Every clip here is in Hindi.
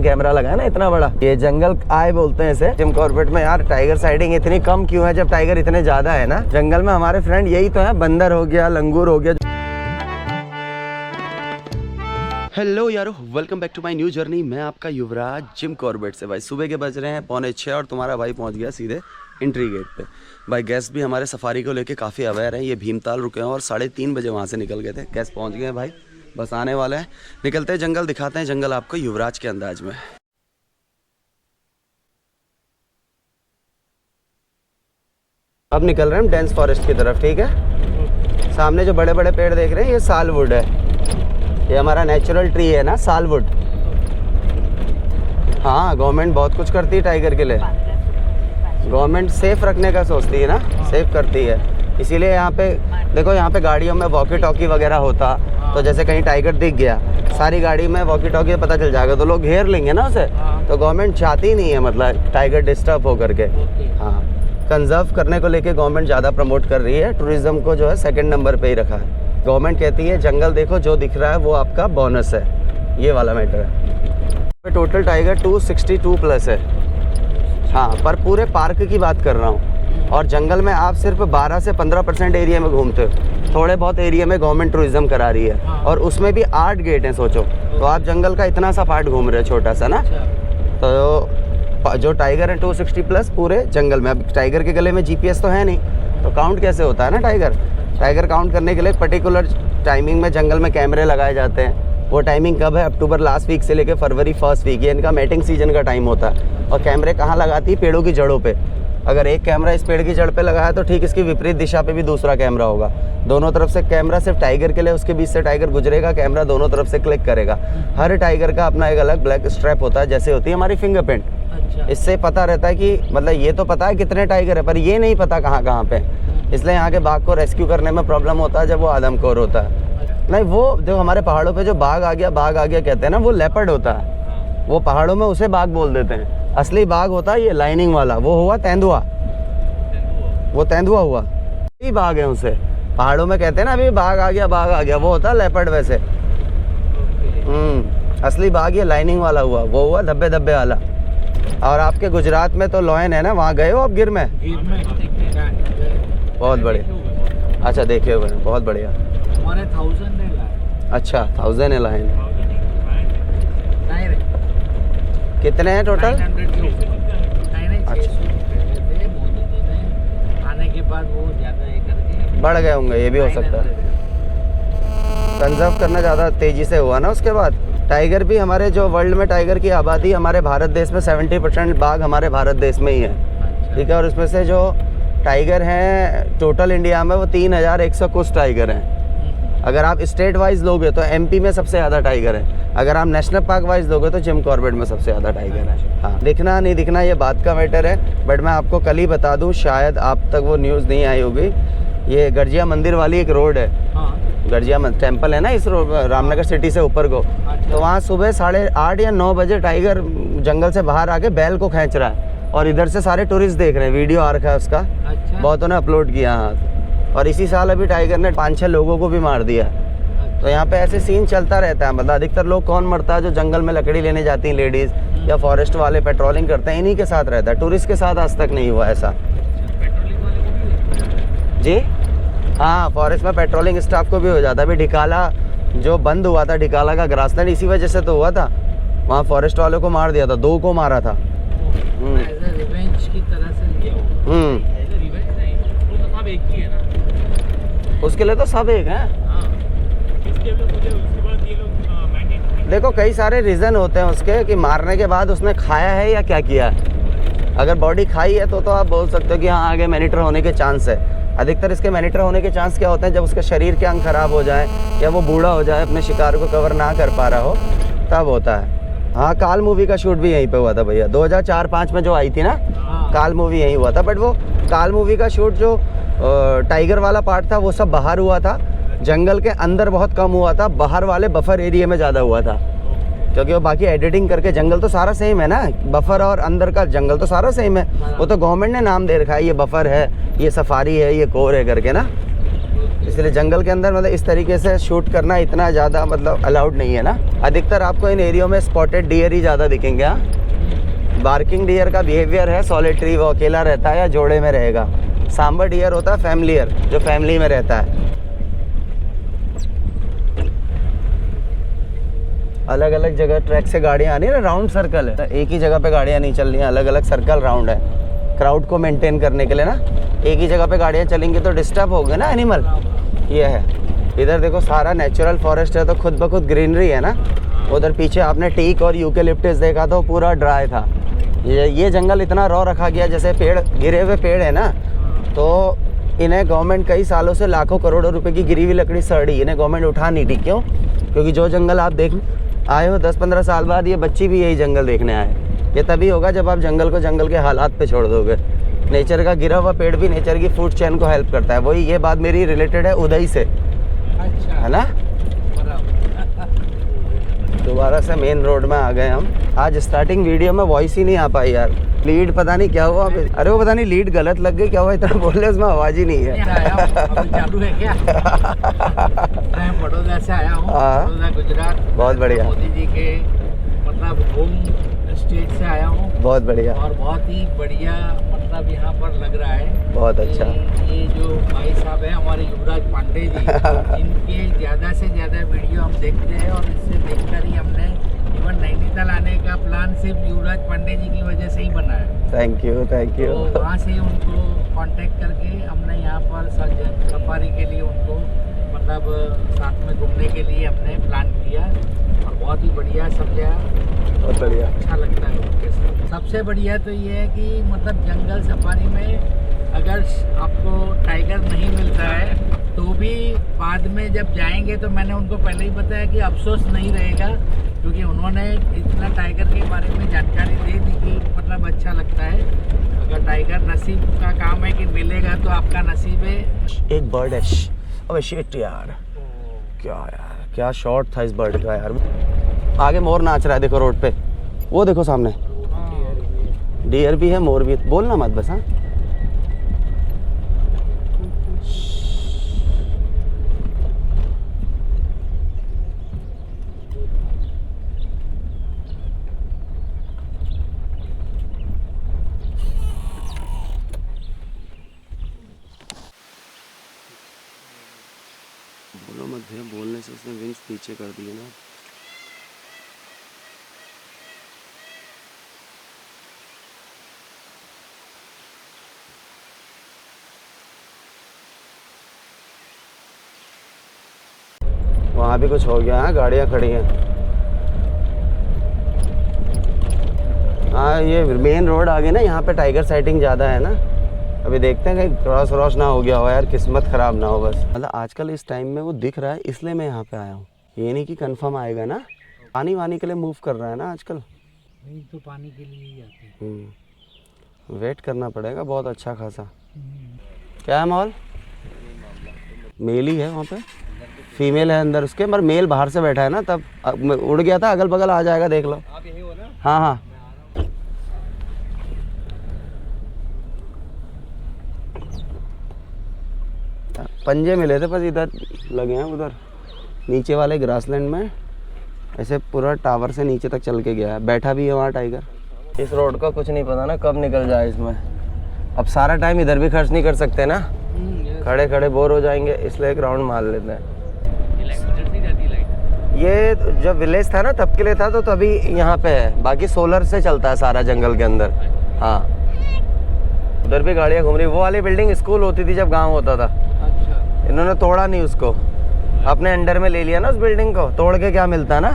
कैमरा लगा है ना इतना बड़ा, ये जंगल आए बोलते हैं इसे जिम कॉर्बेट में। यार टाइगर साइडिंग इतनी कम क्यों है जब टाइगर इतने ज्यादा है ना जंगल में। हमारे फ्रेंड यही तो है, बंदर हो गया, लंगूर हो गया। हेलो यारो, welcome back to my new journey. मैं आपका युवराज जिम कॉर्बेट से। भाई सुबह के बज रहे हैं 5:45 और तुम्हारा भाई पहुंच गया सीधे एंट्री गेट पे। भाई गेस्ट भी हमारे सफारी को लेके काफ़ी अवेयर हैं। ये भीमताल रुके हैं और 3:30 बजे वहाँ से निकल गए थे। गेस्ट पहुँच गए हैं भाई, बस आने वाले हैं। निकलते हैं जंगल, दिखाते हैं जंगल आपको युवराज के अंदाज में। अब निकल रहे हैं हम डेंस फॉरेस्ट की तरफ, ठीक है। सामने जो बड़े बड़े पेड़ देख रहे हैं ये सालवुड है, ये हमारा नेचुरल ट्री है ना सालवुड। हाँ, गवर्नमेंट बहुत कुछ करती है टाइगर के लिए। गवर्नमेंट सेफ रखने का सोचती है ना, सेफ करती है। इसीलिए यहाँ पे देखो, यहाँ पे गाड़ियों में वॉकी टॉकी वगैरह होता तो जैसे कहीं टाइगर दिख गया, सारी गाड़ी में वॉकी टॉकी पता चल जाएगा तो लोग घेर लेंगे ना उसे। तो गवर्नमेंट चाहती नहीं है मतलब टाइगर डिस्टर्ब हो करके। हाँ, कंजर्व करने को लेके गवर्नमेंट ज़्यादा प्रमोट कर रही है। टूरिज़्म को जो है सेकंड नंबर पे ही रखा है। गवर्नमेंट कहती है जंगल देखो, जो दिख रहा है वो आपका बोनस है, ये वाला मैटर है। टोटल टाइगर 262 प्लस है। हाँ, पर पूरे पार्क की बात कर रहा हूँ। और जंगल में आप सिर्फ 12 से 15% एरिया में घूमते हो। थोड़े बहुत एरिया में गवर्नमेंट टूरिज़्म करा रही है और उसमें भी 8 गेट हैं। सोचो तो आप जंगल का इतना सा पार्ट घूम रहे हो, छोटा सा ना। तो जो टाइगर है 260 प्लस पूरे जंगल में। अब टाइगर के गले में GPS तो है नहीं, तो काउंट कैसे होता है ना टाइगर काउंट करने के लिए पर्टिकुलर टाइमिंग में जंगल में कैमरे लगाए जाते हैं। वो टाइमिंग कब है? अक्टूबर लास्ट वीक से लेकर फरवरी फर्स्ट वीक, ये इनका मैटिंग सीजन का टाइम होता है। और कैमरे कहाँ लगाती है? पेड़ों की जड़ों पे। अगर एक कैमरा इस पेड़ की जड़ पे लगा है तो ठीक इसकी विपरीत दिशा पे भी दूसरा कैमरा होगा। दोनों तरफ से कैमरा सिर्फ टाइगर के लिए, उसके बीच से टाइगर गुजरेगा, कैमरा दोनों तरफ से क्लिक करेगा। हर टाइगर का अपना एक अलग ब्लैक स्ट्रैप होता है, जैसे होती है हमारी फिंगरप्रिंट। इससे पता रहता है कि मतलब ये तो पता है कितने टाइगर है, पर ये नहीं पता कहाँ पे। इसलिए यहाँ के बाघ को रेस्क्यू करने में प्रॉब्लम होता है जब वो आदमखोर होता है। नहीं, वो जो हमारे पहाड़ों पे जो बाघ आ गया कहते हैं ना, वो लेपर्ड होता है। वो पहाड़ों में उसे बाघ बोल देते हैं। असली बाघ होता है ये लाइनिंग वाला, वो हुआ तेंदुआ। वो तेंदुआ हुआ, यही बाघ है उसे। पहाड़ों में कहते हैं ना अभी बाघ आ गया, वो होता है लेपर्ड वैसे। असली बाघ ये लाइनिंग वाला हुआ, वो हुआ धब्बे धब्बे वाला। और आपके गुजरात में तो लॉयन है ना, वहाँ गए हो आप गिर में? बहुत बढ़िया। अच्छा, देखे हुए हैं, बहुत बढ़िया। अच्छा, 1000 है लाइन। कितने हैं टोटल? अच्छा, आने के बाद वो ज़्यादा बढ़ गए होंगे, ये भी हो सकता है। कंजर्व करना ज़्यादा तेज़ी से हुआ ना उसके बाद। टाइगर भी हमारे जो वर्ल्ड में टाइगर की आबादी हमारे भारत देश में 70% बाघ हमारे भारत देश में ही है, ठीक है। और उसमें से जो टाइगर हैं टोटल इंडिया में वो 3100 कुछ टाइगर हैं। अगर आप स्टेट वाइज लोगे तो MP में सबसे ज़्यादा टाइगर है। अगर आप नेशनल पार्क वाइज लोगे तो जिम कॉर्बेट में सबसे ज़्यादा टाइगर है। हाँ, दिखना नहीं दिखना ये बात का मैटर है, बट मैं आपको कल ही बता दूं, शायद आप तक वो न्यूज़ नहीं आई होगी। ये गर्जिया मंदिर वाली एक रोड है, गर्जिया टेम्पल है ना इस रामनगर सिटी से ऊपर को। तो वहाँ सुबह 8:30 या 9 बजे टाइगर जंगल से बाहर आके बैल को खींच रहा है और इधर से सारे टूरिस्ट देख रहे हैं। वीडियो आ रखा है उसका, बहुतों ने अपलोड किया। हाँ, और इसी साल अभी टाइगर ने 5-6 लोगों को भी मार दिया। तो यहाँ पे ऐसे सीन चलता रहता है। मतलब अधिकतर लोग कौन मरता है? जो जंगल में लकड़ी लेने जाती हैं लेडीज़ या फॉरेस्ट वाले पेट्रोलिंग करते हैं, इन्हीं के साथ रहता है। टूरिस्ट के साथ आज तक नहीं हुआ ऐसा। जी हाँ, फॉरेस्ट में पेट्रोलिंग स्टाफ को भी हो जाता है। अभी ढिकाला जो बंद हुआ था, ढिकाला का ग्रासलैंड, इसी वजह से तो हुआ था। वहाँ फॉरेस्ट वालों को मार दिया था, 2 को मारा था। उसके लिए तो सब एक हैं। देखो कई सारे रीज़न होते हैं उसके कि मारने के बाद उसने खाया है या क्या किया है। अगर बॉडी खाई है तो आप बोल सकते हो कि हाँ आगे मैनीटर होने के चांस है। अधिकतर इसके मैनीटर होने के चांस क्या होते हैं? जब उसके शरीर के अंग खराब हो जाए या वो बूढ़ा हो जाए, अपने शिकार को कवर ना कर पा रहा हो, तब होता है। हाँ, काल मूवी का शूट भी यहीं पे हुआ था भैया, 2004-5 में जो आई थी ना, काल मूवी यहीं हुआ था। बट वो काल मूवी का शूट जो टाइगर वाला पार्ट था वो सब बाहर हुआ था, जंगल के अंदर बहुत कम हुआ था। बाहर वाले बफर एरिया में ज़्यादा हुआ था, क्योंकि वो बाकी एडिटिंग करके जंगल तो सारा सेम है ना, बफर और अंदर का जंगल तो सारा सेम है। वो तो गवर्नमेंट ने नाम दे रखा है, ये बफर है, ये सफारी है, ये कोर है करके ना। इसलिए जंगल के अंदर मतलब इस तरीके से शूट करना इतना ज़्यादा मतलब अलाउड नहीं है ना। अधिकतर आपको इन एरियो में स्पॉटेड डियर ही ज़्यादा दिखेंगे। हाँ, बार्किंग डियर का बिहेवियर है सॉलिटरी, वो अकेला रहता है या जोड़े में रहेगा। सांबर डियर होता है फैमिलियर, जो फैमिली में रहता है। अलग अलग जगह ट्रैक से गाड़ियाँ आनी है ना, राउंड सर्कल है, एक ही जगह पे गाड़ियाँ नहीं चल रही हैं, अलग अलग सर्कल राउंड है क्राउड को मेंटेन करने के लिए ना। एक ही जगह पे गाड़ियाँ चलेंगी तो डिस्टर्ब होंगे ना एनिमल। ये है, इधर देखो सारा नेचुरल फॉरेस्ट है तो खुद ब खुद ग्रीनरी है ना। उधर पीछे आपने टीक और यूकेलिप्टस देखा तो पूरा ड्राई था। ये जंगल इतना रॉ रखा गया, जैसे पेड़ गिरे हुए पेड़ है ना, तो इन्हें गवर्नमेंट कई सालों से लाखों करोड़ों रुपए की गिरी हुई लकड़ी सड़ी, इन्हें गवर्नमेंट उठा नहीं दी। क्यों? क्योंकि जो जंगल आप देख आए हो 10-15 साल बाद ये बच्ची भी यही जंगल देखने आए। ये तभी होगा जब आप जंगल को जंगल के हालात पे छोड़ दोगे। नेचर का गिरा हुआ पेड़ भी नेचर की फूड चेन को हेल्प करता है। वही ये बात मेरी रिलेटेड है उदय से। अच्छा। है ना। दोबारा से मेन रोड में आ गए हम। आज स्टार्टिंग वीडियो में वॉइस ही नहीं आ पाई यार, लीड पता नहीं क्या हुआ। अरे वो पता नहीं लीड गलत लग गई क्या हुआ, इतना बोल रहे उसमें आवाज ही नहीं है। चालू है क्या? मैं बड़ौदा से आया हूँ, बड़ौदा गुजरात। बहुत बढ़िया। मोदी जी के मतलब होम स्टेट से आया हूँ। बहुत बढ़िया। और बहुत ही बढ़िया मतलब यहाँ पर लग रहा है। बहुत अच्छा। ये जो भाई साहब है हमारे युवराज पांडे जी, इनके ज़्यादा से ज़्यादा वीडियो हम देखते हैं और इससे देखकर ही हमने इवन नैनीताल आने का प्लान सिर्फ युवराज पांडे जी की वजह से ही बना है। Thank you, thank you. तो वहाँ से उनको कांटेक्ट करके हमने यहाँ पर सफारी के लिए उनको मतलब साथ में घूमने के लिए हमने प्लान किया और बहुत ही बढ़िया समझा। बहुत बढ़िया, अच्छा लगता है उनके साथ। सबसे बढ़िया तो ये है कि मतलब जंगल सफारी में अगर आपको टाइगर नहीं मिलता है तो भी बाद में जब जाएंगे तो मैंने उनको पहले ही बताया कि अफसोस नहीं रहेगा, क्योंकि उन्होंने इतना टाइगर के बारे में जानकारी दे दी कि मतलब अच्छा लगता है। अगर टाइगर नसीब का काम है कि मिलेगा तो आपका नसीब है। एक बर्ड है। अबे शिट यार, क्या यार, क्या शॉट था इस बर्ड का यार। आगे मोर नाच रहा है देखो रोड पे, वो देखो सामने डियर भी है, मोर भी है। बोलना मत बस। हाँ, बोलो मत भैया, बोलने से उसने विंग्स पीछे कर दिए ना। वहाँ भी कुछ हो गया है, गाड़ियाँ खड़ी हैं। हाँ, ये मेन रोड आ गई ना, यहाँ पे टाइगर साइटिंग ज़्यादा है ना। अभी देखते हैं कहीं क्रॉस व्रॉस ना हो गया हो यार, किस्मत ख़राब ना हो बस। मतलब आजकल इस टाइम में वो दिख रहा है इसलिए मैं यहाँ पे आया हूँ। ये नहीं कि कंफर्म आएगा ना। पानी वानी के लिए मूव कर रहा है ना आजकल। नहीं तो पानी के लिए ही आते हैं। वेट करना पड़ेगा बहुत अच्छा खासा। क्या है माहौल? मेल ही है वहाँ पे, फीमेल है अंदर उसके, मगर मेल बाहर से बैठा है ना, तब उड़ गया था। अगल बगल आ जाएगा, देख लो। आप यही हो ना? हाँ हाँ। पंजे मिले थे बस, इधर लगे हैं। उधर नीचे वाले ग्रासलैंड में ऐसे पूरा टावर से नीचे तक चल के गया है, बैठा भी है वहाँ टाइगर। इस रोड का कुछ नहीं पता ना कब निकल जाए इसमें। अब सारा टाइम इधर भी खर्च नहीं कर सकते ना, खड़े खड़े बोर हो जाएंगे, इसलिए एक राउंड मार लेते हैं। ये जब विलेज था ना तब के लिए था, तो तभी यहाँ पे है। बाकी सोलर से चलता है सारा जंगल के अंदर। हाँ, उधर भी गाड़ियाँ घूम रही। वो वाली बिल्डिंग स्कूल होती थी जब गांव होता था। अच्छा। इन्होंने तोड़ा नहीं उसको, अपने अंडर में ले लिया ना उस बिल्डिंग को। तोड़ के क्या मिलता है ना।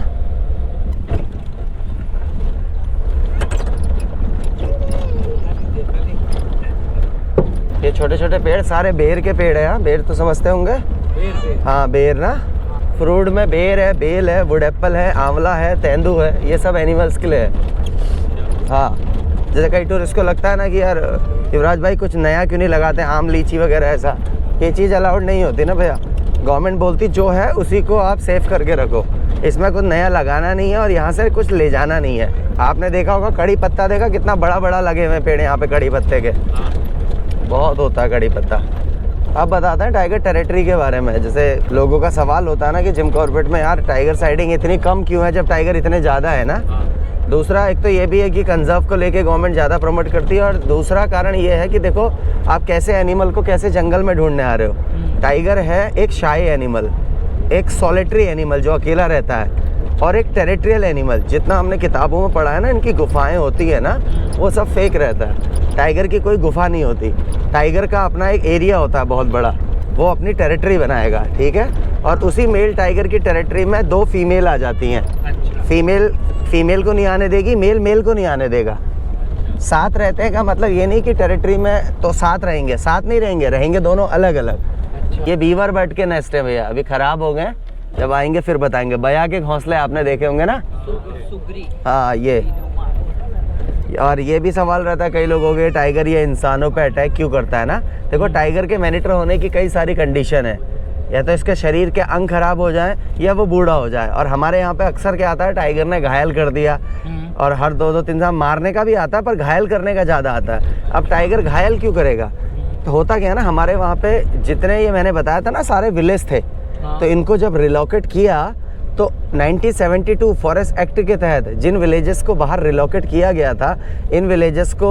ये छोटे छोटे पेड़ सारे बेर के पेड़ है। हाँ, बेर तो समझते होंगे। बेर। हाँ, बेर ना। फ्रूट में बेर है, बेल है, वुड एप्पल है, आंवला है, तेंदू है। ये सब एनिमल्स के लिए है। हाँ, जैसे कई टूरिस्ट को लगता है ना कि यार युवराज भाई कुछ नया क्यों नहीं लगाते, आम लीची वगैरह ऐसा। ये चीज़ अलाउड नहीं होती ना भैया। गवर्नमेंट बोलती जो है उसी को आप सेफ करके रखो, इसमें कुछ नया लगाना नहीं है और यहाँ से कुछ ले जाना नहीं है। आपने देखा होगा कड़ी पत्ता, देखा कितना बड़ा बड़ा लगे हुए पेड़ यहाँ पे कड़ी पत्ते के। बहुत होता है कड़ी पत्ता। अब बताते हैं टाइगर टेरिटरी के बारे में। जैसे लोगों का सवाल होता है ना कि जिम कॉर्बेट में यार टाइगर साइडिंग इतनी कम क्यों है जब टाइगर इतने ज़्यादा है ना। दूसरा एक तो ये भी है कि कंजर्व को लेके गवर्नमेंट ज़्यादा प्रमोट करती है, और दूसरा कारण ये है कि देखो आप कैसे एनिमल को कैसे जंगल में ढूंढने आ रहे हो। टाइगर है एक शाई एनिमल, एक सॉलिटरी एनिमल जो अकेला रहता है, और एक टेरिटरियल एनिमल। जितना हमने किताबों में पढ़ा है ना, इनकी गुफाएं होती है ना, वो सब फेक रहता है। टाइगर की कोई गुफा नहीं होती। टाइगर का अपना एक एरिया होता है बहुत बड़ा, वो अपनी टेरिटरी बनाएगा, ठीक है। और उसी मेल टाइगर की टेरिटरी में 2 फीमेल आ जाती हैं। फीमेल को नहीं आने देगी, मेल को नहीं आने देगा। साथ रहते हैं का मतलब ये नहीं कि टेरिटरी में तो साथ रहेंगे, साथ नहीं रहेंगे दोनों अलग अलग। ये बीवर बर्ड के नेस्ट है भैया, अभी खराब हो गए, जब आएंगे फिर बताएंगे। बया के घोंसले आपने देखे होंगे ना। हाँ ये, और ये भी सवाल रहता है कई लोगों के, टाइगर ये इंसानों पे अटैक क्यों करता है ना। देखो टाइगर के मैनिटर होने की कई सारी कंडीशन है, या तो इसके शरीर के अंग खराब हो जाए या वो बूढ़ा हो जाए। और हमारे यहाँ पे अक्सर क्या आता है, टाइगर ने घायल कर दिया, और हर 2-3 साल मारने का भी आता है पर घायल करने का ज़्यादा आता है। अब टाइगर घायल क्यों करेगा, तो होता क्या है ना, हमारे वहाँ पे जितने ये मैंने बताया था ना सारे विलेज थे, तो इनको जब रिलोकेट किया तो 1972 फॉरेस्ट एक्ट के तहत जिन विलेजेस को बाहर रिलोकेट किया गया था, इन विलेजेस को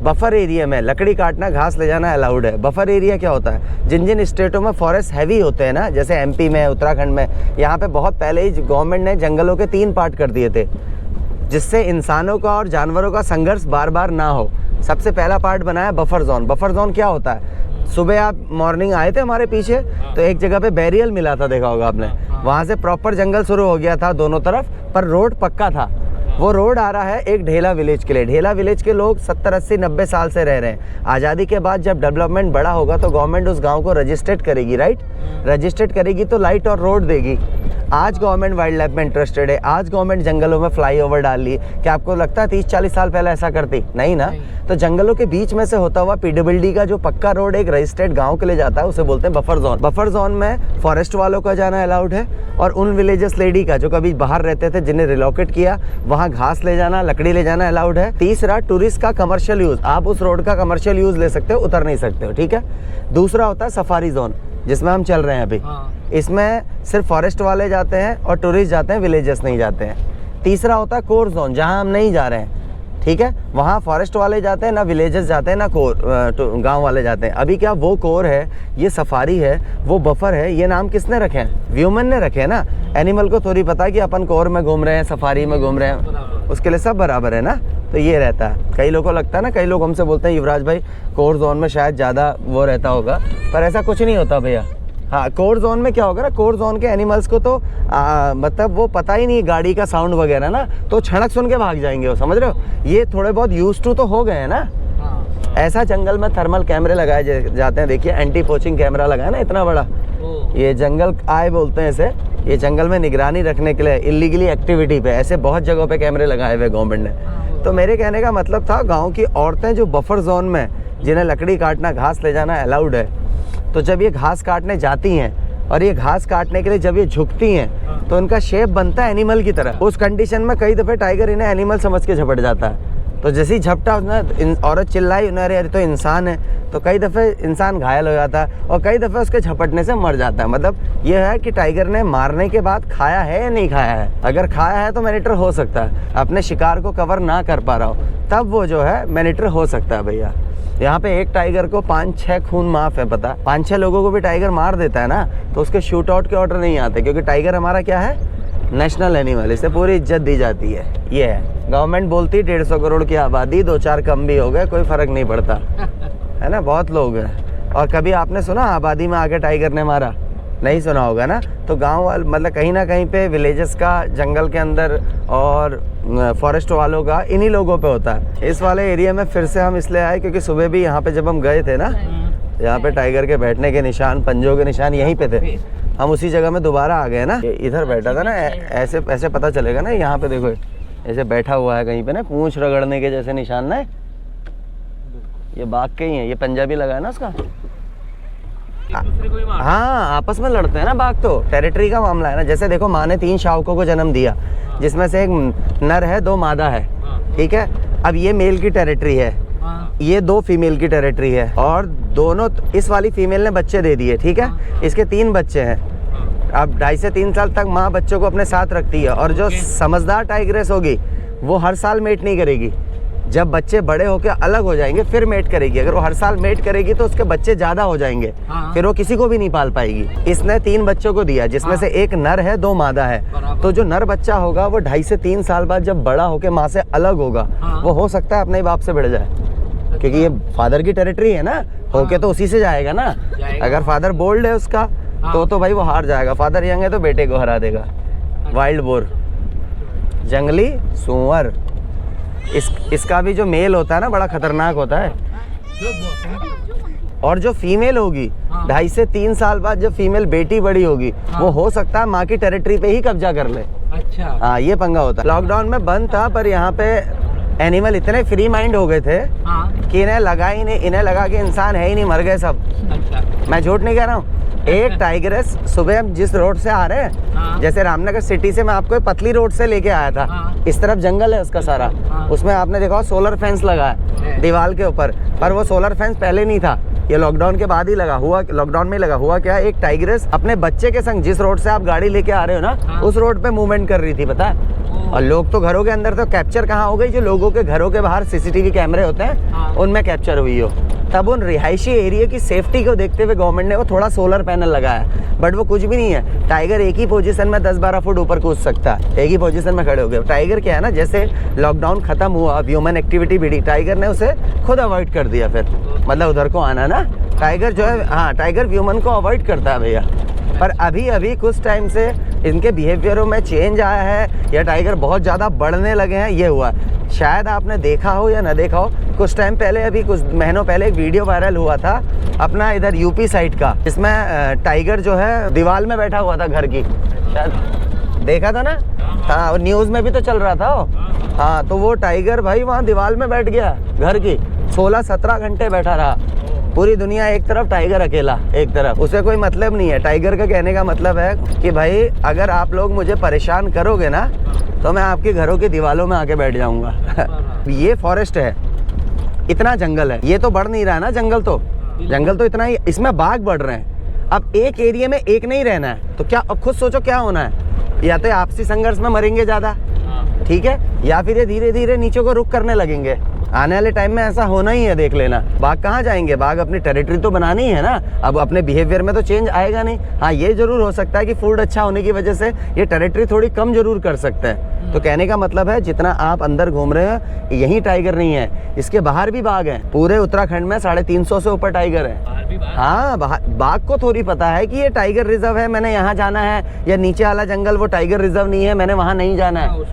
बफर एरिया में लकड़ी काटना, घास ले जाना अलाउड है। बफर एरिया क्या होता है, जिन जिन स्टेटों में फॉरेस्ट हैवी होते हैं ना, जैसे एमपी में, उत्तराखंड में, यहाँ पे बहुत पहले ही गवर्नमेंट ने जंगलों के 3 पार्ट कर दिए थे, जिससे इंसानों का और जानवरों का संघर्ष बार बार ना हो। सबसे पहला पार्ट बनाया बफर जोन। बफर जोन क्या होता है, सुबह आप मॉर्निंग आए थे हमारे पीछे, तो एक जगह पे बैरियल मिला था, देखा होगा आपने, वहाँ से प्रॉपर जंगल शुरू हो गया था दोनों तरफ, पर रोड पक्का था। वो रोड आ रहा है एक ढेला विलेज के लिए। ढेला विलेज के लोग 70, 80, 90 साल से रह रहे हैं। आज़ादी के बाद जब डेवलपमेंट बड़ा होगा तो गवर्नमेंट उस गांव को रजिस्ट्रेट करेगी, राइट। रजिस्ट्रेट करेगी तो लाइट और रोड देगी। आज गवर्नमेंट वाइल्ड लाइफ में इंटरेस्टेड है, आज गवर्नमेंट जंगलों में फ्लाईओवर डाल ली। क्या आपको लगता है 30-40 साल पहले ऐसा करती? नहीं ना। तो जंगलों के बीच में से होता हुआ पीडब्ल्यूडी का जो पक्का रोड एक रजिस्टर्ड गांव के लिए जाता है, उसे बोलते हैं बफर जोन। बफर जोन में फॉरेस्ट वालों का जाना अलाउड है, और उन विलेजेस लेडी का जो कभी बाहर रहते थे, जिन्हें रिलोकेट किया, वहाँ घास ले जाना, लकड़ी ले जाना अलाउड है। तीसरा, टूरिस्ट का कमर्शियल यूज, आप उस रोड का कमर्शियल यूज ले सकते हो, उतर नहीं सकते हो, ठीक है। दूसरा होता है सफारी जोन, जिसमें हम चल रहे हैं अभी। इसमें सिर्फ फॉरेस्ट वाले जाते हैं और टूरिस्ट जाते हैं, विलेजेस नहीं जाते हैं। तीसरा होता है कोर जोन, जहां हम नहीं जा रहे हैं, ठीक है। वहाँ फॉरेस्ट वाले जाते हैं, ना विलेजेस जाते हैं, ना कोर गांव वाले जाते हैं। अभी क्या वो कोर है, ये सफारी है, वो बफर है, ये नाम किसने रखे हैं? ह्यूमन ने रखे हैं ना। एनिमल को थोड़ी पता है कि अपन कोर में घूम रहे हैं, सफारी में घूम रहे हैं, उसके लिए सब बराबर है ना। तो ये रहता है। कई लोगों को लगता है ना, कई लोग हमसे बोलते हैं युवराज भाई कोर जोन में शायद ज़्यादा वो रहता होगा, पर ऐसा कुछ नहीं होता भैया। हाँ, कोर जोन में क्या होगा ना, कोर जोन के एनिमल्स को तो मतलब वो पता ही नहीं गाड़ी का साउंड वगैरह ना, तो क्षणक सुन के भाग जाएंगे वो, समझ रहे हो। ये थोड़े बहुत यूज टू तो हो गए हैं ना। ऐसा जंगल में थर्मल कैमरे लगाए जाते हैं, देखिए एंटी पोचिंग कैमरा लगा है ना इतना बड़ा, ये जंगल आए बोलते हैं इसे। ये जंगल में निगरानी रखने के लिए, इलीगली एक्टिविटी पे ऐसे बहुत जगहों पे कैमरे लगाए हुए गवर्नमेंट ने। तो मेरे कहने का मतलब था, गाँव की औरतें जो बफर जोन में, जिन्हें लकड़ी काटना, घास ले जाना अलाउड है, तो जब ये घास काटने जाती हैं और ये घास काटने के लिए जब ये झुकती हैं, तो इनका शेप बनता है एनिमल की तरह। उस कंडीशन में कई दफ़े टाइगर इन्हें एनिमल समझ के झपट जाता है। तो जैसे ही झपटा औरत चिल्लाई, अरे तो इंसान है, तो कई दफ़े इंसान घायल हो जाता है, और कई दफ़े उसके झपटने से मर जाता है। मतलब ये है कि टाइगर ने मारने के बाद खाया है या नहीं खाया है। अगर खाया है तो मैनिटर हो सकता है, अपने शिकार को कवर ना कर पा रहा हो तब वो जो है मैनिटर हो सकता है भैया। यहाँ पे एक टाइगर को 5-6 खून माफ है, पता 5-6 लोगों को भी टाइगर मार देता है ना, तो उसके शूट आउट के ऑर्डर नहीं आते, क्योंकि टाइगर हमारा क्या है, नेशनल एनिमल, इसे पूरी इज्जत दी जाती है। ये है, गवर्नमेंट बोलती 150 करोड़ की आबादी, 2-4 कम भी हो गए कोई फर्क नहीं पड़ता, है ना, बहुत लोग हैं। और कभी आपने सुना आबादी में आके टाइगर ने मारा? नहीं सुना होगा ना। तो गांव वाले मतलब कहीं ना कहीं पे विलेजेस का जंगल के अंदर और फॉरेस्ट वालों का इन्हीं लोगों पे होता है। इस वाले एरिया में फिर से हम इसलिए आए क्योंकि सुबह भी यहाँ पे जब हम गए थे ना, यहाँ पे टाइगर के बैठने के निशान, पंजों के निशान यहीं पे थे। हम उसी जगह में दोबारा आ गए ना, इधर बैठा था ना, ऐसे ऐसे पता चलेगा ना। यहाँ पे देखो ऐसे बैठा हुआ है कहीं पे ना, पूंछ रगड़ने के जैसे निशान ना, ये बाघ के ही है। ये पंजाबी लगा है ना उसका। हाँ, आपस में लड़ते हैं ना बाघ, तो टेरिटरी का मामला है ना। जैसे देखो, माँ ने 3 शावकों को जन्म दिया, जिसमें से एक नर है, 2 मादा है, ठीक है। अब ये मेल की टेरिटरी है, हाँ। ये 2 फीमेल की टेरिटरी है और दोनों, इस वाली फीमेल ने बच्चे दे दिए, ठीक है। इसके 3 बच्चे हैं। अब 2.5 से 3 साल तक माँ बच्चों को अपने साथ रखती है और जो समझदार टाइग्रेस होगी वो हर साल मेट नहीं करेगी। जब बच्चे बड़े होकर अलग हो जाएंगे फिर मेट करेगी। अगर वो हर साल मेट करेगी तो उसके बच्चे ज़्यादा हो जाएंगे, फिर वो किसी को भी नहीं पाल पाएगी। इसने 3 बच्चों को दिया, जिसमें से एक नर है, 2 मादा है। तो जो नर बच्चा होगा वो 2.5 से 3 साल बाद जब बड़ा होकर माँ से अलग होगा, वो हो सकता है अपने ही बाप से भिड़ जाए, क्योंकि ये फादर की टेरिटरी है ना, होके तो उसी से जाएगा ना। अगर फादर बोल्ड है उसका तो भाई वो हार जाएगा। फादर यंग है तो बेटे को हरा देगा। वाइल्ड बोर, जंगली सूअर, इसका भी जो मेल होता है ना बड़ा खतरनाक होता है। और जो फीमेल होगी 2.5 से 3 साल बाद जब फीमेल बेटी बड़ी होगी, वो हो सकता है माँ की टेरिटरी पे ही कब्जा कर ले। अच्छा, हाँ, ये पंगा होता है। लॉकडाउन में बंद था, पर यहाँ पे एनिमल इतने फ्री माइंड हो गए थे कि इन्हें लगा कि इंसान है ही नहीं, मर गए सब। अच्छा। मैं झूठ नहीं कह रहा हूँ। एक टाइग्रेस, सुबह हम जिस रोड से आ रहे हैं, जैसे रामनगर सिटी से मैं आपको पतली रोड से लेके आया था, इस तरफ जंगल है उसका सारा, उसमें आपने देखा सोलर फेंस लगा है दीवार के ऊपर, पर वो सोलर फेंस पहले नहीं था, ये लॉकडाउन के बाद ही लगा हुआ। लॉकडाउन में लगा हुआ क्या, एक टाइग्रेस अपने बच्चे के संग जिस रोड से आप गाड़ी लेके आ रहे हो ना, उस रोड पे मूवमेंट कर रही थी, पता है। और लोग तो घरों के अंदर, तो कैप्चर कहाँ हो गई, जो लोगों के घरों के बाहर सीसीटीवी कैमरे होते हैं उनमें कैप्चर हुई हो। तब उन रिहायशी एरिया की सेफ्टी को देखते हुए गवर्नमेंट ने वो थोड़ा सोलर पैनल लगाया, बट वो कुछ भी नहीं है। टाइगर एक ही पोजीशन में 10-12 फुट ऊपर कूद सकता है, एक ही पोजीशन में खड़े हो गए। टाइगर क्या है ना, जैसे लॉकडाउन खत्म हुआ, ह्यूमन एक्टिविटी बढ़ी, टाइगर ने उसे खुद अवॉइड कर दिया। फिर मतलब उधर को आना ना, टाइगर जो है, हाँ, टाइगर ह्यूमन को अवॉइड करता है भैया। पर अभी कुछ टाइम से इनके बिहेवियरों में चेंज आया है, या टाइगर बहुत ज़्यादा बढ़ने लगे हैं, ये हुआ। शायद आपने देखा हो या ना देखा हो, कुछ टाइम पहले, अभी कुछ महीनों पहले एक वीडियो वायरल हुआ था अपना इधर यूपी साइड का, इसमें टाइगर जो है दीवार में बैठा हुआ था घर की, शायद देखा था ना। हाँ, और न्यूज़ में भी तो चल रहा था वो। हाँ, तो वो टाइगर भाई वहाँ दीवार में बैठ गया घर की, 16-17 घंटे बैठा रहा। पूरी दुनिया एक तरफ, टाइगर अकेला एक तरफ। उसे कोई मतलब नहीं है। टाइगर का कहने का मतलब है कि भाई अगर आप लोग मुझे परेशान करोगे ना, तो मैं आपके घरों की दीवारों में आके बैठ जाऊंगा। ये फॉरेस्ट है, इतना जंगल है, ये तो बढ़ नहीं रहा है ना जंगल तो इतना ही, इसमें बाघ बढ़ रहे हैं। अब एक एरिया में एक नहीं रहना है, तो क्या, अब खुद सोचो क्या होना है। या तो आपसी संघर्ष में मरेंगे ज़्यादा, ठीक है, या फिर ये धीरे धीरे नीचे को रुक करने लगेंगे। आने वाले टाइम में ऐसा होना ही है, देख लेना। बाघ कहाँ जाएंगे, बाघ अपनी टेरिटरी तो बनानी ही है ना। अब अपने बिहेवियर में तो चेंज आएगा नहीं। हाँ, ये जरूर हो सकता है कि फूड अच्छा होने की वजह से ये टेरिटरी थोड़ी कम जरूर कर सकते हैं। तो कहने का मतलब है, जितना आप अंदर घूम रहे हैं, यही टाइगर नहीं है, इसके बाहर भी बाघ हैं। पूरे उत्तराखंड में 350 से ऊपर टाइगर है। हाँ, बाघ को थोड़ी पता है कि ये टाइगर रिजर्व है, मैंने यहाँ जाना है, या नीचे वाला जंगल वो टाइगर रिजर्व नहीं है, मैंने वहाँ नहीं जाना है।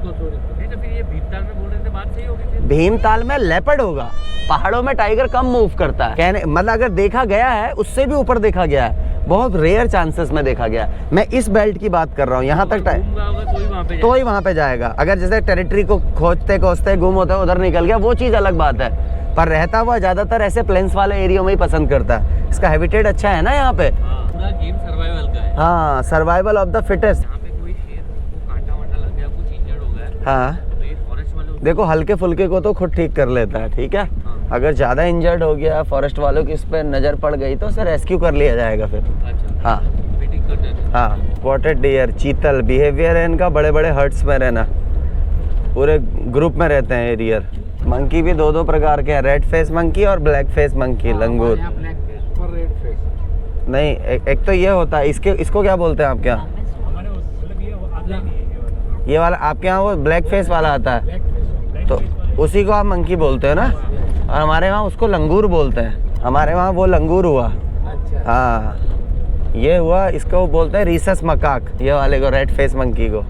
भीमताल में लेपर्ड होगा, पहाड़ों में टाइगर कम मूव करता है। कहने मतलब अगर देखा गया है, उससे भी ऊपर देखा गया है, बहुत रेयर चांसेस में देखा गया। मैं इस बेल्ट की बात कर रहा हूँ, यहाँ तक तो ही वहाँ पे जाएगा। अगर जैसे टेरिटरी को खोजते गुम होते उधर निकल गया, वो चीज़ अलग बात है। पर रहता हुआ ज़्यादातर ऐसे प्लेन्स वाले एरिया में ही पसंद करता है। इसका हैबिटेट अच्छा है ना यहाँ पे। पूरा गेम सर्वाइवल का है। हाँ, सर्वाइवल ऑफ द फिटेस्ट। यहाँ पे कोई शेर को कांटा वांटा लग गया, कुछ इंजर्ड हो गया, हाँ, तो ये फॉरेस्ट वाले देखो हल्के फुल्के को तो खुद ठीक कर लेता है, ठीक है। अगर ज़्यादा इंजर्ड हो गया, फॉरेस्ट वालों की इस पर नज़र पड़ गई, तो उसे रेस्क्यू कर लिया जाएगा फिर। अच्छा, हाँ हाँ, स्पॉटेड डियर, चीतल, बिहेवियर है इनका बड़े बड़े हर्ट्स में रहना, पूरे ग्रुप में रहते हैं एरियर। मंकी भी 2 प्रकार के हैं, रेड फेस मंकी और ब्लैक फेस मंकी, लंगूर। नहीं, एक तो ये होता है, इसको क्या बोलते हैं आपके यहाँ? ये वाला आपके यहाँ वो ब्लैक फेस वाला आता है, तो उसी को आप मंकी बोलते हो ना, और हमारे वहाँ उसको लंगूर बोलते हैं। हमारे वहाँ वो लंगूर हुआ। हाँ, ये हुआ, इसको बोलते हैं रीसस मकाक, ये वाले को, रेड फेस मंकी को।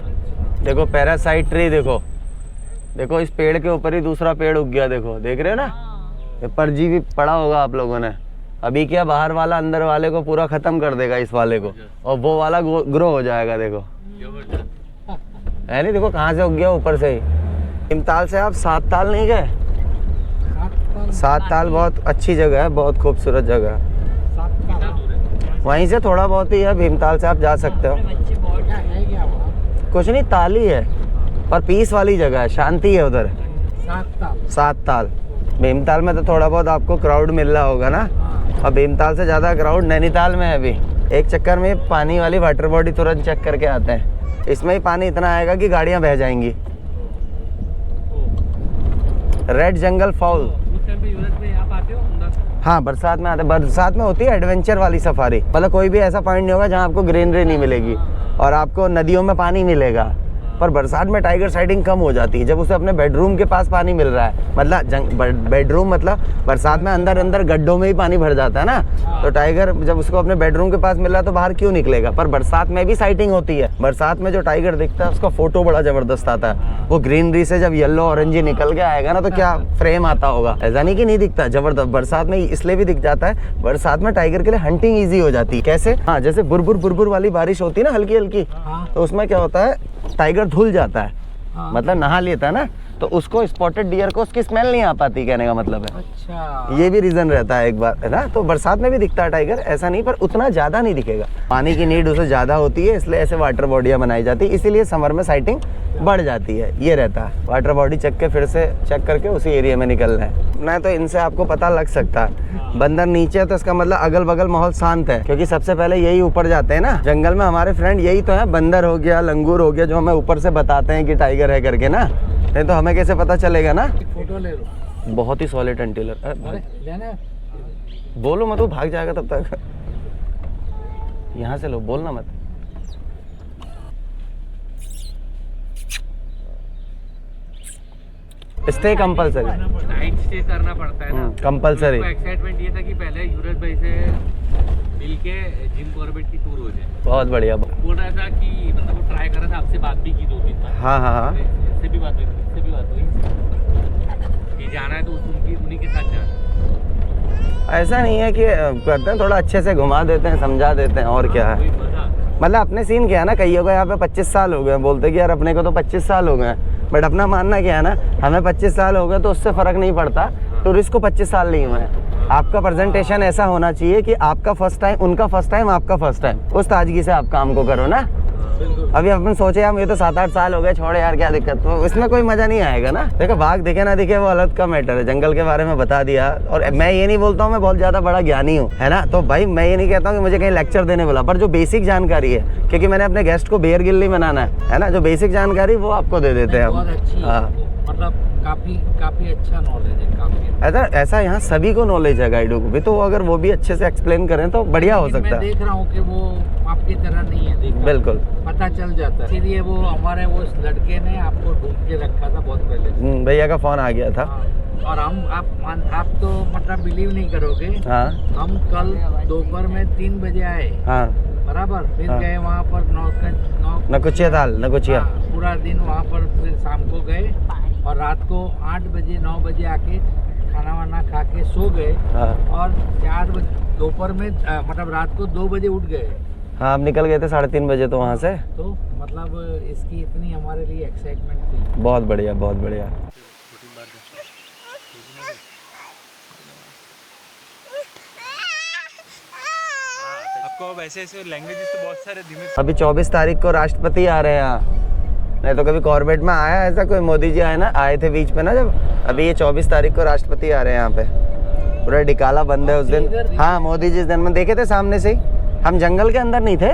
देखो पैरासाइट ट्री, देखो इस पेड़ के ऊपर ही दूसरा पेड़ उग गया, देखो, देख रहे हो ना। ये परजीवी पड़ा होगा आप लोगों ने। अभी क्या, बाहर वाला अंदर वाले को पूरा खत्म कर देगा, इस वाले को, और वो वाला ग्रो हो जाएगा। देखो है नहीं, देखो कहाँ से उग गया, ऊपर से ही। भीमताल से आप 7 ताल नहीं गए? 7 ताल बहुत अच्छी जगह है, बहुत खूबसूरत जगह है। वहीं से थोड़ा बहुत ही है, भीमताल से आप जा सकते हो। कुछ नहीं, ताल ही है, पर पीस वाली जगह है, शांति है उधर। 7 ताल भीमताल में तो थोड़ा बहुत आपको क्राउड मिल रहा होगा ना, हाँ। और भीमताल से ज़्यादा क्राउड नैनीताल में है अभी। एक चक्कर में पानी वाली वाटर बॉडी तुरंत चेक करके आते हैं, इसमें ही पानी इतना आएगा कि गाड़ियाँ बह जाएंगी। रेड जंगल फॉल। उस टाइम पे यूरोप में आप आते हो अंदर? हाँ, बरसात में आते हैं। बरसात में होती है एडवेंचर वाली सफारी, मतलब कोई भी ऐसा पॉइंट नहीं होगा जहाँ आपको ग्रीनरी नहीं मिलेगी और आपको नदियों में पानी मिलेगा। पर बरसात में टाइगर साइटिंग कम हो जाती है जब उसे अपने बेडरूम के पास पानी मिल रहा है, मतलब बेडरूम मतलब बरसात में अंदर अंदर गड्ढों में ही पानी भर जाता है ना, तो टाइगर जब उसको अपने बेडरूम के पास मिल रहा है तो बाहर क्यों निकलेगा। पर बरसात में भी साइटिंग होती है। बरसात में जो टाइगर दिखता है उसका फोटो बड़ा जबरदस्त आता है। वो ग्रीनरी से जब येलो ऑरेंजी निकल के आएगा ना तो क्या फ्रेम आता होगा। ऐसा नहीं कि नहीं दिखता, जबरदस्त। बरसात में इसलिए भी दिख जाता है, बरसात में टाइगर के लिए हंटिंग ईजी हो जाती है। कैसे? हाँ, जैसे बुरबुर वाली बारिश होती है ना, हल्की हल्की, हाँ। तो उसमें क्या होता है, टाइगर धुल जाता है, हाँ। मतलब नहा लेता है ना, तो उसको स्पॉटेड डियर को उसकी स्मेल नहीं आ पाती, कहने का मतलब है। अच्छा, ये भी रीजन रहता है एक बार, है ना। तो बरसात में भी दिखता है टाइगर, ऐसा नहीं, पर उतना ज्यादा नहीं दिखेगा। पानी की नीड उसे ज्यादा होती है, इसलिए ऐसे वाटर बॉडियां बनाई जाती है, इसीलिए समर में साइटिंग बढ़ जाती है। ये रहता है, वाटर बॉडी चेक के फिर से चेक करके उसी एरिया में निकलना है। नहीं तो इनसे आपको पता लग सकता है। बंदर नीचे है तो इसका मतलब अगल बगल माहौल शांत है, क्योंकि सबसे पहले यही ऊपर जाते हैं ना जंगल में। हमारे फ्रेंड यही तो है, बंदर हो गया, लंगूर हो गया, जो हमें ऊपर से बताते हैं कि टाइगर है करके ना, नहीं तो हमें कैसे पता चलेगा ना। फोटो ले लो। बहुत ही सॉलिड एंटीलर। अरे लेना है? बोलो मत, वो भाग जाएगा तब तक। यहाँ से लो, बोलना मत। स्टे कंपलसरी, नाइट स्टे करना पड़ता है ना। कंपलसरी। एक्साइटमेंट ये था कि पहले यूरोप भाई से मिल के जिम कॉर्बेट की टूर हो जाए। बहुत बढ़िया। बोल रहा था कि मतलब वो ट्राई कर रहा था, आपसे बात भी की 2 दिन बाद। हाँ हाँ हाँ, इससे भी बात हुई, इससे भी बात हुई कि जाना है तो उन्हीं के साथ जाना। ऐसा नहीं है कि करते हैं, थोड़ा अच्छे से घुमा देते हैं, समझा देते हैं, और क्या है। कोई मजा। मतलब अपने सीन क्या है ना, कईयों को यहाँ पे 25 साल हो गए, बोलते कि यार अपने को तो 25 साल हो गए, बट अपना मानना क्या है ना, हमें 25 साल हो गए तो उससे फ़र्क नहीं पड़ता, टूरिस्ट को 25 साल नहीं हुए हैं। आपका प्रेजेंटेशन ऐसा होना चाहिए कि आपका फर्स्ट टाइम, उनका फर्स्ट टाइम, आपका फर्स्ट टाइम, उस ताजगी से आप काम को करो ना। अभी अपन सोचे हम ये तो 7-8 साल हो गए, छोड़े यार क्या दिक्कत, तो इसमें कोई मजा नहीं आएगा ना। देखो, बाघ दिखे ना दिखे वो अलग का मैटर है, जंगल के बारे में बता दिया। और मैं ये नहीं बोलता हूँ मैं बहुत ज्यादा बड़ा ज्ञानी हूँ, है ना, तो भाई मैं ये नहीं कहता हूँ कि मुझे कहीं लेक्चर देने बोला, पर जो बेसिक जानकारी है, क्योंकि मैंने अपने गेस्ट को बेयर गिल नहीं बनाना है ना, जो बेसिक जानकारी वो आपको दे देते हैं बहुत अच्छी हम। हाँ, मतलब काफी अच्छा नॉलेज है, काफी। ऐसा यहाँ सभी को नॉलेज है, गाइडों को भी, तो अगर वो भी अच्छे से एक्सप्लेन करें तो बढ़िया हो सकता मैं है। देख रहा हूँ कि वो आपकी तरह नहीं है, देखा बिल्कुल, पता चल जाता है। इसीलिए वो हमारे वो लड़के ने आपको ढूंढ के रखा था बहुत पहले। भैया का फोन आ गया था। हाँ, और आप तो मतलब बिलीव नहीं करोगे, हाँ हम कल दोपहर में 3 बजे आए, हाँ, बराबर, फिर हाँ। गए वहाँ पर नकुचिया ताल, नकुचिया। हाँ, पूरा दिन वहाँ पर, फिर शाम को गए और रात को 8 बजे 9 बजे आके खाना वाना खा के सो गए, हाँ और 4 बजे दोपहर में मतलब रात को 2 बजे उठ गए। हाँ, हम निकल गए थे 3:30 बजे तो वहाँ से। तो मतलब इसकी इतनी हमारे लिए एक्साइटमेंट थी। बहुत बढ़िया, बहुत बढ़िया। आपको वैसे ऐसे लैंग्वेजेस तो बहुत सारे धीमे। अभी 24 तारीख को राष्ट्रपति आ रहे हैं यहाँ, नहीं तो कभी कॉर्बेट में आया ऐसा कोई? मोदी जी आए ना, आए थे बीच में ना जब, अभी ये 24 तारीख को राष्ट्रपति आ रहे हैं यहाँ पे। पूरा डिकाला बंद है उस दिन। हाँ, मोदी जी इस दिन में देखे थे सामने से ही, हम जंगल के अंदर नहीं थे।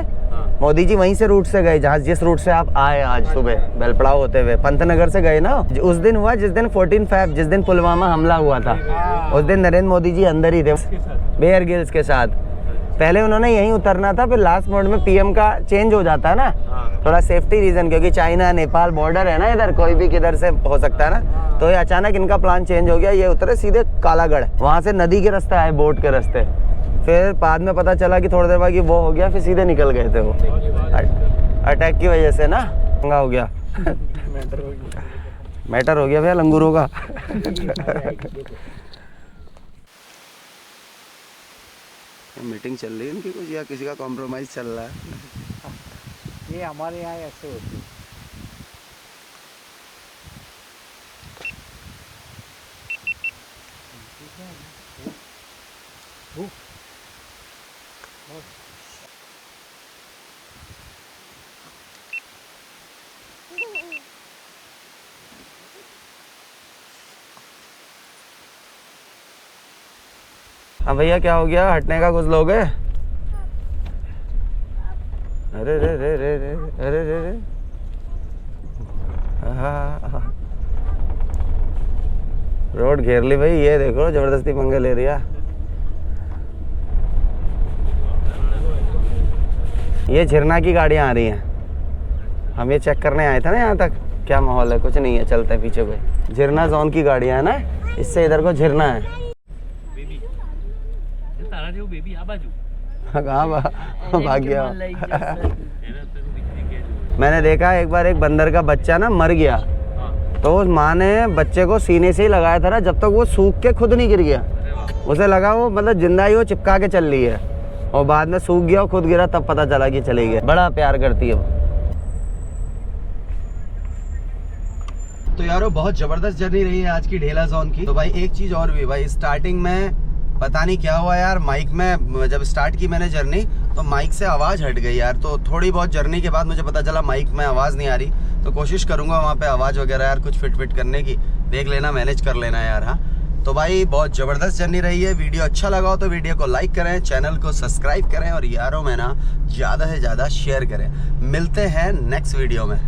मोदी जी वहीं से रूट से गए, जहाँ जिस रूट से आप आए आज सुबह बेलपड़ाव होते हुए, पंतनगर से गए ना। उस दिन हुआ जिस दिन 14 फ़रवरी, जिस दिन पुलवामा हमला हुआ था, उस दिन नरेंद्र मोदी जी अंदर ही थे बेयर गिल्स के साथ। पहले उन्होंने यहीं उतरना था, फिर लास्ट मोड में पीएम का चेंज हो जाता है ना, थोड़ा सेफ्टी रीजन, क्योंकि चाइना नेपाल बॉर्डर है ना इधर, कोई भी किधर से हो सकता है ना। तो ये अचानक इनका प्लान चेंज हो गया, ये उतरे सीधे कालागढ़, वहाँ से नदी के रास्ते आए, बोट के रास्ते। फिर बाद में पता चला कि थोड़ी देर बाद वो हो गया, फिर सीधे निकल गए थे वो अटैक की वजह से ना, पंगा हो गया। मैटर हो गया भैया लंगूरों का। मीटिंग चल रही है इनकी कुछ, या किसी का कॉम्प्रोमाइज चल रहा है? ये हमारे यहाँ ऐसे होती है। हाँ भैया क्या हो गया, हटने का कुछ लोगे? अरे रे रे रे रे अरे रे रे हाँ। रोड घेर ली भाई, ये देखो जबरदस्ती पंगे ले रही है। ये झिरना की गाड़ियाँ आ रही हैं, हम ये चेक करने आए थे ना यहाँ तक, क्या माहौल है। कुछ नहीं है, चलते हैं पीछे कोई। झिरना जोन की गाड़ियाँ है ना, इससे इधर को झिरना है। बेबी तारा जो बेबी आ बाजू कहाँ भाग गया। है ना, तेरे को दिख गया जो। मैंने देखा एक बार एक बंदर का बच्चा ना मर गया, हाँ, तो उस माँ ने बच्चे को सीने से ही लगाया था ना, जब तक वो सूख के खुद नहीं गिर गया। अरे वाह। उसे लगा वो मतलब जिंदा ही वो चिपका के चल रही है, और बाद में सूख गया और खुद गिरा, तब पता चला कि चली गई। बड़ा प्यार करती है वो। तो यारो बहुत जबरदस्त जर्नी रही है आज की ढेला जोन की। तो भाई एक चीज और भी भाई, स्टार्टिंग में पता नहीं क्या हुआ यार, माइक में जब स्टार्ट की मैंने जर्नी तो माइक से आवाज़ हट गई यार। तो थोड़ी बहुत जर्नी के बाद मुझे पता चला माइक में आवाज़ नहीं आ रही, तो कोशिश करूंगा वहाँ पे आवाज़ वगैरह यार कुछ फिट करने की, देख लेना, मैनेज कर लेना यार। हाँ तो भाई बहुत ज़बरदस्त जर्नी रही है। वीडियो अच्छा लगा हो तो वीडियो को लाइक करें, चैनल को सब्सक्राइब करें और यारों में ना ज़्यादा से ज़्यादा शेयर करें। मिलते हैं नेक्स्ट वीडियो में।